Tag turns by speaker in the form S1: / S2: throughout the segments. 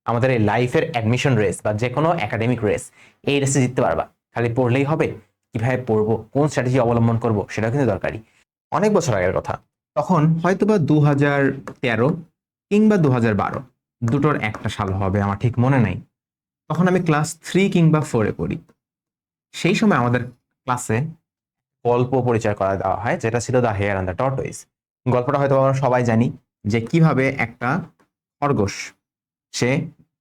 S1: আমাদের এই লাইফের অ্যাডমিশন রেস বা যে কোনো একাডেমিক রেস, এই রেসে জিততে পারবা। খালি পড়লেই হবে? কিভাবে পড়বো, কোন স্ট্র্যাটেজি অবলম্বন করব, সেটাও কিন্তু দরকারি। অনেক বছর আগের কথা, তখন হয়তোবা 2013 কিংবা 2012, দুটোর একটা সাল হবে, আমার ঠিক মনে নাই। তখন আমি ক্লাস 3 কিংবা 4-এ পড়ি। সেই সময় আমাদের ক্লাসে গল্প পরিচয় করা দেওয়া হয়, যেটা ছিল the hare and the tortoise. গল্পটা হয়তো আমরা সবাই জানি, যে কিভাবে একটা খরগোশ সে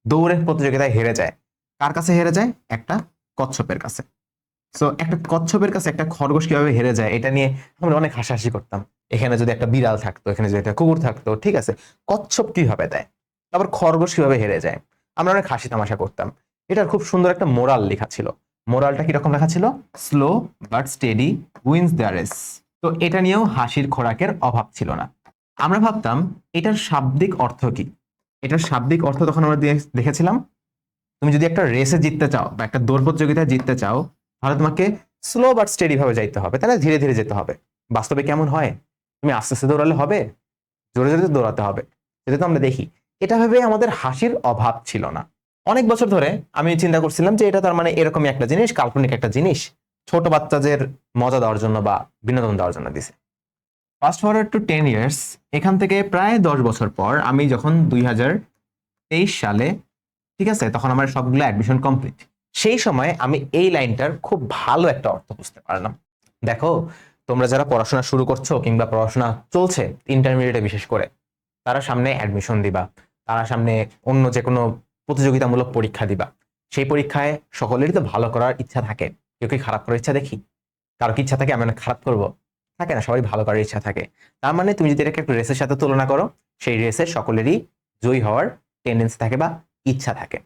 S1: দৌড়ের প্রতিযোগিতায় হেরে যায়। কার কাছে হেরে যায়? একটা কচ্ছপের কাছে। সো একটা কচ্ছপের কাছে একটা খরগোশ কিভাবে হেরে যায়, এটা নিয়ে আমরা অনেক হাসাহাসি করতাম। এখানে যদি একটা বিড়াল থাকতো, এখানে যদি একটা কুকুর থাকতো, ঠিক আছে, কচ্ছপ কিভাবে দেয়, তারপর খরগোশ কিভাবে হেরে যায়, আমরা অনেক হাসি তামাশা করতাম। এটার খুব সুন্দর একটা মোরাল লেখা ছিল। মোরালটা কিরকম লেখা ছিল? Slow but steady wins the race. তো এটা নিয়েও হাসির খোরাকের অভাব ছিল না। আমরা ভাবতাম এটার শাব্দিক অর্থ কি। এটার শাব্দিক অর্থ তখন আমরা দেখেছিলাম, তুমি যদি একটা রেসে জিততে চাও বা একটা দৌড় প্রতিযোগিতায় জিততে চাও, তাহলে তোমাকে স্লো বাট স্টেডি ভাবে যাইতে হবে, তাহলে ধীরে ধীরে যেতে হবে। বাস্তবে কেমন হয়? তুমি আস্তে আস্তে দৌড়ালে হবে? জোরে জোরে দৌড়াতে হবে। সেটা তো আমরা দেখি। এটা ভেবে আমাদের হাসির অভাব ছিল না। অনেক বছর ধরে আমি চিন্তা করছিলাম যে এটা তার মানে এরকমই একটা জিনিস, কাল্পনিক একটা জিনিস, ছোট বাচ্চাদের মজা দেওয়ার জন্য বা বিনোদন দেওয়ার জন্য দিছে। ফাস্ট ফরওয়ার্ড টু 10 ইয়ার্স, এখান থেকে প্রায় 10 বছর পর আমি যখন 2023 সালে, ঠিক আছে, তখন আমার সবগুলো অ্যাডমিশন কমপ্লিট। সেই সময় আমি এই লাইনটার খুব ভালো একটা অর্থ বুঝতে পারলাম। দেখো, তোমরা যারা পড়াশোনা শুরু করছো কিংবা পড়াশোনা চলছে, ইন্টারমিডিয়েটে বিশেষ করে, তারা সামনে অ্যাডমিশন দিবা, তারা সামনে অন্য যে কোনো প্রতিযোগিতামূলক পরীক্ষা দিবা। সেই পরীক্ষায় সকলেরই তো ভালো করার ইচ্ছা থাকে। কেউ কি খারাপ করার ইচ্ছা দেখি? কারো কি ইচ্ছা থাকে আমি অনেক খারাপ করবো? থাকে না, সবাই ভালো করার ইচ্ছা থাকে। তার মানে তুমি যদি এটাকে একটা রেসের সাথে তুলনা করো, সেই রেসে সকলেরই জয়ী হওয়ার টেন্ডেন্সি থাকে বা ইচ্ছা থাকে।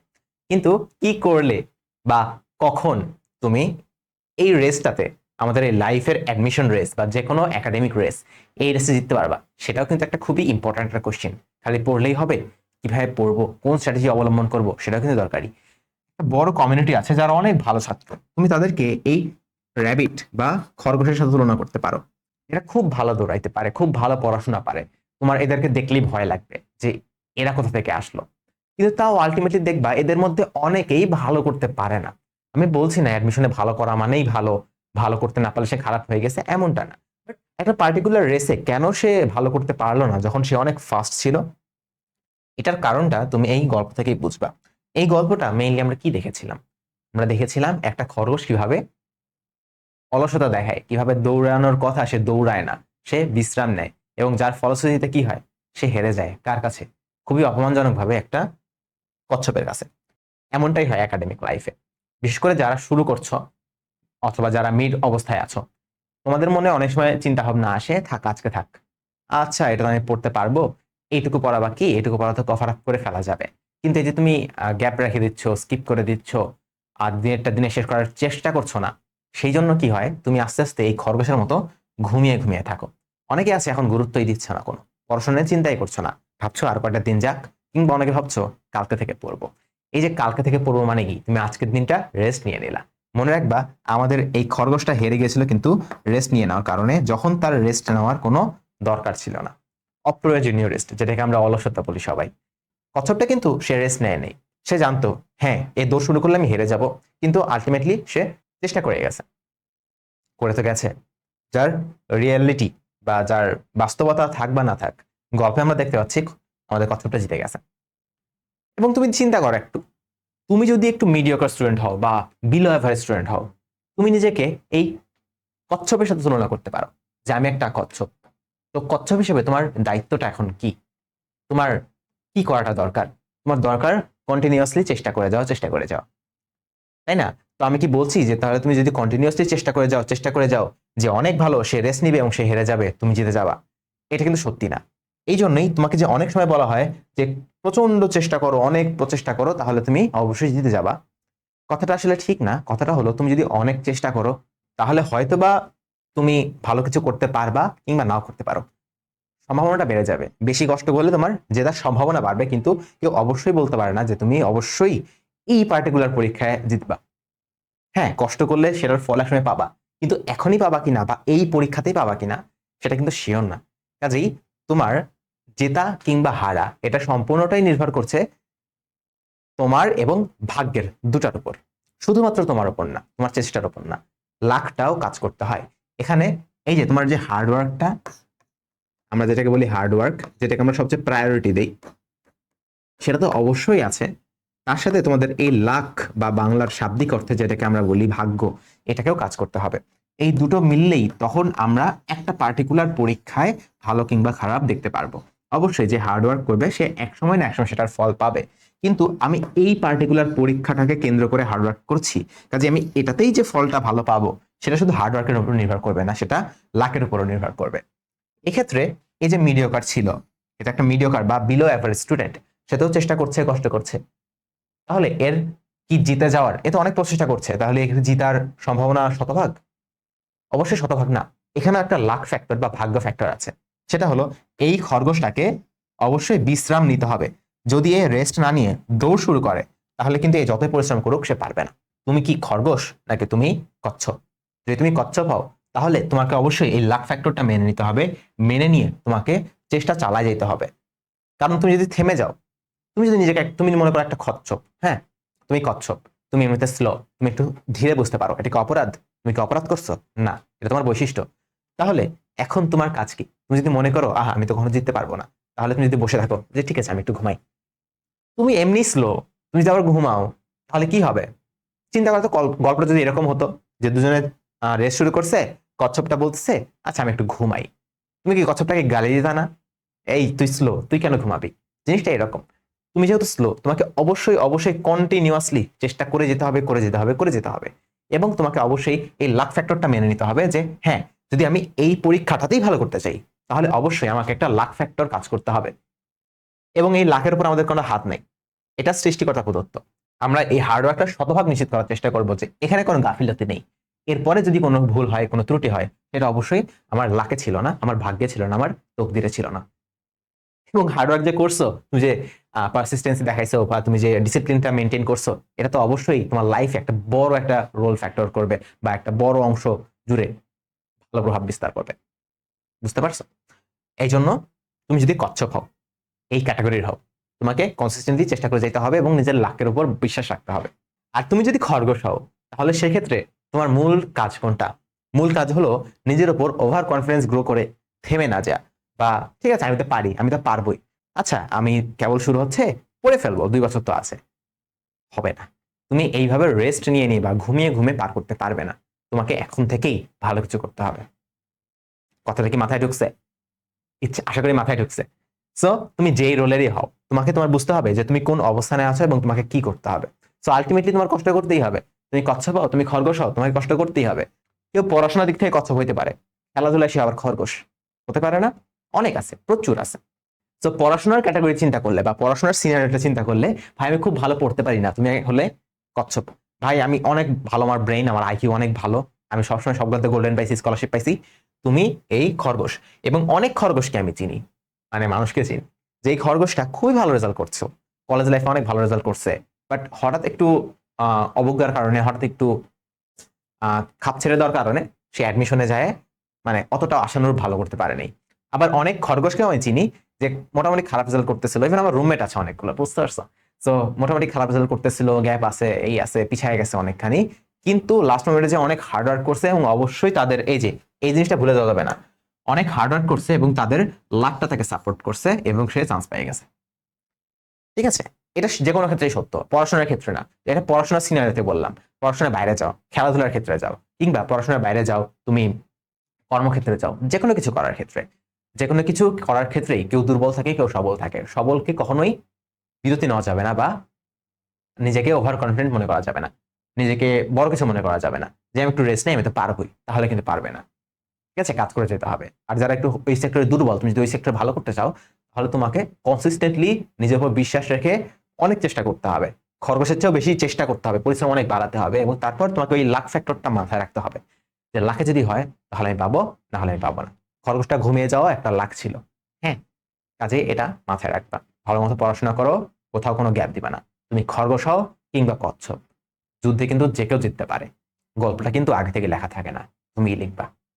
S1: কিন্তু কি করলে বা কখন তুমি এই রেসটাতে, আমাদের এই লাইফের অ্যাডমিশন রেস বা যে কোনো একাডেমিক রেস, এই রেসে জিততে পারবা, সেটাও কিন্তু একটা খুবই ইম্পর্ট্যান্ট একটা কোশ্চেন। খালি পড়লেই হবে? কিভাবে পড়বো, কোন স্ট্র্যাটেজি অবলম্বন করব, সেটাও কিন্তু দরকারি। একটা বড় কমিউনিটি আছে যারা অনেক ভালো ছাত্র, তুমি তাদেরকে এই র্যাবিট বা খরগোশের সাথে তুলনা করতে পারো। এরা খুব ভালো দৌড়াইতে পারে, খুব ভালো পড়াশোনা পারে। তোমার এদেরকে দেখলেই ভয় লাগবে যে এরা কোথা থেকে আসলো। কিন্তু তাও আলটিমেটলি দেখবা এদের মধ্যে অনেকেই ভালো করতে পারে না। আমি বলছি না অ্যাডমিশনে ভালো করা মানেই ভালো, ভালো করতে না পারলে সে খারাপ হয়ে গেছে, এমনটা না। But একটা পার্টিকুলার রেসে কেন সে ভালো করতে পারলো না যখন সে অনেক ফাস্ট ছিল? এটার কারণটা তুমি এই গল্প থেকেই বুঝবা। এই গল্পটা মেইনলি আমরা কি দেখেছিলাম? আমরা দেখেছিলাম একটা খরগোশ কিভাবে অলসতা দেখায়, কিভাবে দৌড়ানোর কথা সে দৌড়ায় না, সে বিশ্রাম নেয়, এবং যার ফলশ্রুতিতে কি হয়? সে হেরে যায়। কার কাছে? খুবই অপমানজনক ভাবে একটা কচ্ছপের কাছে। এমনটাই হয় একাডেমিক লাইফে। বিশেষ করে যারা শুরু করছো অথবা যারা মিড অবস্থায় আছো, তোমাদের মনে অনেক সময় চিন্তা ভাবনা আসে, থাক আজকে থাক, আচ্ছা এটা তো আমি পড়তে পারবো, এইটুকু পড়া বাকি, এইটুকু পড়া তো কভার আপ করে ফেলা যাবে। কিন্তু এই যে তুমি গ্যাপ রেখে দিচ্ছ, স্কিপ করে দিচ্ছ, আর দিনেরটা দিনে শেষ করার চেষ্টা করছো না, সেই জন্য কি হয়? তুমি আস্তে আস্তে এই খরগোশের মতো ঘুমিয়ে ঘুমিয়ে থাকো। অনেকে আছে এখন গুরুত্বই দিচ্ছে না, কোনো পড়াশোনার চিন্তাই করছো না, ভাবছো আর কয়টা দিন যাক, কিংবা অনেকে ভাবছো কালকে থেকে পড়বো। এই যে কালকে থেকে পড়বো মানে কি? তুমি আজকের দিনটা রেস্ট নিয়ে নিলা। মনে রাখবা, আমাদের এই খরগোশটা হেরে গেছিল কিন্তু রেস্ট নিয়ে নেওয়ার কারণে, যখন তার রেস্ট নেওয়ার কোনো দরকার ছিল না। অপ্রয়োজনীয় রেস্ট, যেটাকে আমরা অলসতা বলি সবাই। কচ্ছপটা কিন্তু সে রেস্ট নেয় নেই। সে জানতো হ্যাঁ এই দৌড় শুরু করলে আমি হেরে যাব, কিন্তু আলটিমেটলি সে চেষ্টা করে গেছে। করে তো গেছে। যার রিয়েলিটি বা যার বাস্তবতা থাক বা না থাক, গল্পে আমরা দেখতে পাচ্ছি আমাদের কচ্ছপটা জিতে গেছে। এবং তুমি চিন্তা করো একটু, তুমি যদি একটু মিডিওকার স্টুডেন্ট হও বা বিলো অ্যাভারেজ স্টুডেন্ট হও, তুমি নিজেকে এই কচ্ছপের সাথে তুলনা করতে পারো যে আমি একটা কচ্ছপ। তো কচ্ছপ হিসেবে তোমার দায়িত্বটা এখন কি? তোমার কি করাটা দরকার? তোমার দরকার কন্টিনিউয়াসলি চেষ্টা করে যাও, চেষ্টা করে যাও, তাই না? তো আমি কি বলছি যে তাহলে তুমি যদি কন্টিনিউয়াসলি চেষ্টা করে যাও, চেষ্টা করে যাও, যে অনেক ভালো সে রেস্ট নিবে এবং সে হেরে যাবে, তুমি জিতে যাবা? এটা কিন্তু সত্যি না। এই জন্যই তোমাকে যে অনেক সময় বলা হয় যে প্রচন্ড চেষ্টা করো, অনেক প্রচেষ্টা করো, তাহলে তুমি অবশ্যই জিতে যাবা। কথাটা আসলে ঠিক না। কথাটা হলো তুমি যদি অনেক চেষ্টা করো, তাহলে হয়তোবা তুমি ভালো কিছু করতে পারবা কিংবা নাও করতে পারো। সম্ভাবনাটা বেড়ে যাবে। বেশি কষ্ট করলে তোমার জেতার সম্ভাবনা বাড়বে, কিন্তু কেউ অবশ্যই বলতে পারে না যে তুমি অবশ্যই এই পার্টিকুলার পরীক্ষায় জিতবা। হ্যাঁ, কষ্ট করলে সেটার ফল একসময় পাবা, কিন্তু এখনই পাবা কিনা বা এই পরীক্ষাতেই পাবা কিনা সেটা কিন্তু শিওর না। কাজেই তোমার জেতা কিংবা হারা এটা সম্পূর্ণটাই নির্ভর করছে তোমার এবং ভাগ্যের দুটার উপর, শুধুমাত্র তোমার উপর না, তোমার চেষ্টার উপর না, লাকটাও কাজ করতে হয় এখানে। এই যে তোমার যে হার্ডওয়ার্কটা, আমরা যেটাকে বলি হার্ডওয়ার্ক, যেটাকে আমরা সবচেয়ে প্রায়োরিটি দেই, সেটা তো অবশ্যই আছে। তার সাথে তোমাদের এই লাক বা বাংলার শাব্দিক অর্থে যেটাকে আমরা বলি ভাগ্য, এটাকেও কাজ করতে হবে। এই দুটো মিললেই তখন আমরা একটা পার্টিকুলার পরীক্ষায় ভালো কিংবা খারাপ দেখতে পারবো। অবশ্যই যে হার্ডওয়ার্ক করবে সে এক সময় না এক সময় সেটার ফল পাবে, কিন্তু আমি এই পার্টিকুলার পরীক্ষাটাকে কেন্দ্র করে হার্ডওয়ার্ক করছি, কাজে আমি এটাতেই যে ফলটা ভালো পাবো সেটা শুধু হার্ডওয়ার্কের উপর নির্ভর করবে না, সেটা লাকের উপরও নির্ভর করবে। এক্ষেত্রে এই যে মিডিওকার ছিল, এটা একটা মিডিওকার বা বিলো অ্যাভারেজ স্টুডেন্ট, সেটাও চেষ্টা করছে, কষ্ট করছে, তাহলে এর কি জিতে যাওয়ার, এ তো অনেক প্রচেষ্টা করছে, তাহলে এখানে জিতার সম্ভাবনা শতভাগ? অবশ্যই শতভাগ না। এখানে একটা লাক ফ্যাক্টর বা ভাগ্য ফ্যাক্টর আছে। সেটা হলো এই খরগোশটাকে অবশ্যই বিশ্রাম নিতে হবে। যদি এ রেস্ট না নিয়ে দৌড় শুরু করে তাহলে কিন্তু এই যতই পরিশ্রম করুক সে পারবে না। তুমি কি খরগোশ নাকি তুমি কচ্ছপ? যদি তুমি কচ্ছপ হও তাহলে তোমাকে অবশ্যই এই লাক ফ্যাক্টরটা মেনে নিতে হবে, মেনে নিয়ে তোমাকে চেষ্টা চালায় যেতে হবে। কারণ তুমি যদি থেমে যাও, তুমি যদি নিজেকে তুমি মনে করো একটা কচ্ছপ, হ্যাঁ তুমি কচ্ছপ, তুমি এমনিতে স্লো, তুমি একটু ধীরে বুঝতে পারো, এটা কি অপরাধ? তুমি কি অপরাধ করছো? না, এটা তোমার বৈশিষ্ট্য। তাহলে এখন তোমার কাজ কি? তুমি যদি মনে করো আহা আমি তো কখনো জিততে পারবো না, তাহলে তুমি যদি বসে থাকো যে ঠিক আছে আমি একটু ঘুমাই, তুমি এমনি স্লো, তুমি যদি আবার ঘুমাও তাহলে কি হবে? চিন্তা করো তো, গল্পটা যদি এরকম হতো যে দুজনে রেস শুরু করছে, কচ্ছপটা বলতেছে আচ্ছা আমি একটু ঘুমাই, তুমি কি কচ্ছপটাকে গালি দিতা না? এই তুই স্লো, তুই কেন ঘুমাবি? জিনিসটা এরকম। তুমি যেহেতু স্লো, তোমাকে অবশ্যই অবশ্যই কন্টিনিউয়াসলি চেষ্টা করে যেতে হবে, করে যেতে হবে, করে যেতে হবে। এবং তোমাকে অবশ্যই এই লাক ফ্যাক্টরটা মেনে নিতে হবে যে হ্যাঁ, যদি আমি এই পরীক্ষাটাতেই ভালো করতে চাই তাহলে অবশ্যই আমাকে একটা লাক ফ্যাক্টর কাজ করতে হবে। এবং এই লাকের উপর আমাদের কোনো হাত নেই, এটা সৃষ্টিকর্তা প্রদত্ত। আমরা এই হার্ডওয়ার্কটা শতভাগ নিশ্চিত করার চেষ্টা করবো যে এখানে কোনো গাফিলতি নেই। এরপরে যদি কোনো ভুল হয়, কোনো ত্রুটি হয়, সেটা অবশ্যই আমার লাকে ছিল না, আমার ভাগ্যে ছিল না, আমার তকদিরে ছিল না। এবং হার্ডওয়ার্ক যে করছো, তুমি যে পারসিস্টেন্সি দেখাইছো বা তুমি যে ডিসিপ্লিনটা মেনটেন করছো, এটা তো অবশ্যই তোমার লাইফে একটা বড় একটা রোল ফ্যাক্টর করবে বা একটা বড় অংশ জুড়ে ভালো প্রভাব বিস্তার করবে। বুঝতে পারছো? এই জন্য তুমি যদি কচ্ছপ হও, এই ক্যাটাগরির হও, তোমাকে কনসিস্টেন্টলি চেষ্টা করে যেতে হবে এবং নিজের লাকের উপর বিশ্বাস রাখতে হবে। আর তুমি যদি খরগোশ হও তাহলে সেক্ষেত্রে তোমার মূল কাজ কোনটা? মূল কাজ হলো নিজের উপর ওভার কনফিডেন্স গ্রো করে থেমে না যা, বা ঠিক আছে আমি তো পারি, আমি তো পারবোই, আচ্ছা আমি কেবল শুরু হচ্ছে, পড়ে ফেলবো, 2 বছর তো আছে, হবে না। তুমি এইভাবে রেস্ট নিয়ে নিয়ে বা ঘুমিয়ে ঘুমিয়ে পার করতে পারবে না। তোমাকে এখন থেকেই ভালো কিছু করতে হবে। কথাটা কি মাথায় ঢুকছে? ইচ্ছা আশা করি মাথায় ঢুকছে। সো তুমি যেই রোলেরই হও, তোমাকে তোমার বুঝতে হবে যে তুমি কোন অবস্থানে আছো এবং তোমাকে কি করতে হবে। সো আলটিমেটলি তোমার কষ্ট করতেই হবে। তুমি কচ্ছপ হও, তুমি খরগোশ হও, তোমাকে কষ্ট করতেই হবে। কেউ পড়াশোনার দিক থেকে কচ্ছপ হইতে পারে, খেলাধুলায় সে আবার খরগোশ হতে পারে না? অনেক আছে, প্রচুর আছে। তো পড়াশোনার ক্যাটাগরি চিন্তা করলে বা পড়াশোনার সিনারিওটা চিন্তা করলে, ভাই আমি খুব ভালো পড়তে পারি না, তুমি হলে কচ্ছপ। ভাই আমি অনেক ভালো, আমার ব্রেইন, আমার আইকিউ অনেক ভালো, আমি সবসময় সবগুলোতে গোল্ডেন পাইছি, স্কলারশিপ পাইছি, তুমি এই খরগোশ। এবং অনেক খরগোশকে আমি চিনি, মানে মানুষকে চিনি, যে এই খরগোশটা খুবই ভালো রেজাল্ট করছো, কলেজ লাইফে অনেক ভালো রেজাল্ট করছে, বাট হঠাৎ একটু অবজ্ঞার কারণে, হঠাৎ একটু খাপ ছেড়ে দেওয়ার কারণে সে অ্যাডমিশনে যায়, মানে অতটা আশানুরূপ ভালো করতে পারেনি। আবার অনেক খরগোশকেও আমি চিনি যে মোটামুটি খারাপ রেজাল্ট করতেছিল, ইভেন আমার রুমমেট আছে অনেকগুলো, বুঝতে পারছো? তো মোটামুটি খারাপ রেজাল্ট করতেছিল, গ্যাপ আছে, এই আছে, পিছিয়ে গেছে অনেকখানি, কিন্তু লাস্ট মোমেন্টে যে অনেক হার্ডওয়ার্ক করছে, এবং অবশ্যই তাদের এই যে এই জিনিসটা ভুলে যাওয়া যাবে না, অনেক হার্ডওয়ার্ক করছে এবং তাদের লাকটা তাকে সাপোর্ট করছে এবং সে চান্স পেয়ে গেছে। ঠিক আছে? এটা যে কোনো ক্ষেত্রেই সত্য, পড়াশোনার ক্ষেত্রে না। এটা পড়াশোনার সিনারিওতে বললাম। পড়াশোনার বাইরে যাও, খেলাধুলার ক্ষেত্রে যাও, কিংবা পড়াশোনার বাইরে যাও, তুমি কর্মক্ষেত্রে যাও, যে কোনো কিছু করার ক্ষেত্রে, যে কোনো কিছু করার ক্ষেত্রেই কেউ দুর্বল থাকে, কেউ সবল থাকে। সবলকে কখনোই বিরতি নেওয়া যাবে না, বা নিজেকে ওভার কনফিডেন্ট মনে করা যাবে না, নিজেকে বড় কিছু মনে করা যাবে না যে আমি একটু রেস্ট নেই, আমি তো পারবোই, তাহলে কিন্তু পারবে না। ঠিক আছে? কাজ করে যেতে হবে। আর যারা একটু ওই সেক্টরে দুর্বল, তুমি যদি ওই সেক্টরে ভালো করতে চাও, তাহলে তোমাকে কনসিস্টেন্টলি নিজের উপর বিশ্বাস রেখে অনেক চেষ্টা করতে হবে। খরগোশের চেয়েও বেশি চেষ্টা করতে হবে, পরিশ্রম অনেক বাড়াতে হবে, এবং তারপর তোমাকে ওই লাক ফ্যাক্টরটা মাথায় রাখতে হবে যে লাখে যদি হয় তাহলে আমি পাবো, না হলে আমি পাবো না। খরগোশটা ঘুমিয়ে যাওয়া একটা লাক ছিল। হ্যাঁ, কাজে এটা মাথায় রাখবা। ভালো মতো পড়াশোনা করো, কোথাও কোনো গ্যাপ দিবা না। তুমি খরগোশ হও কিংবা কচ্ছপ, যুদ্ধে কিন্তু যে কেউ জিততে পারে। গল্পটা কিন্তু আগে থেকে লেখা থাকে না, তুমি লিখবা।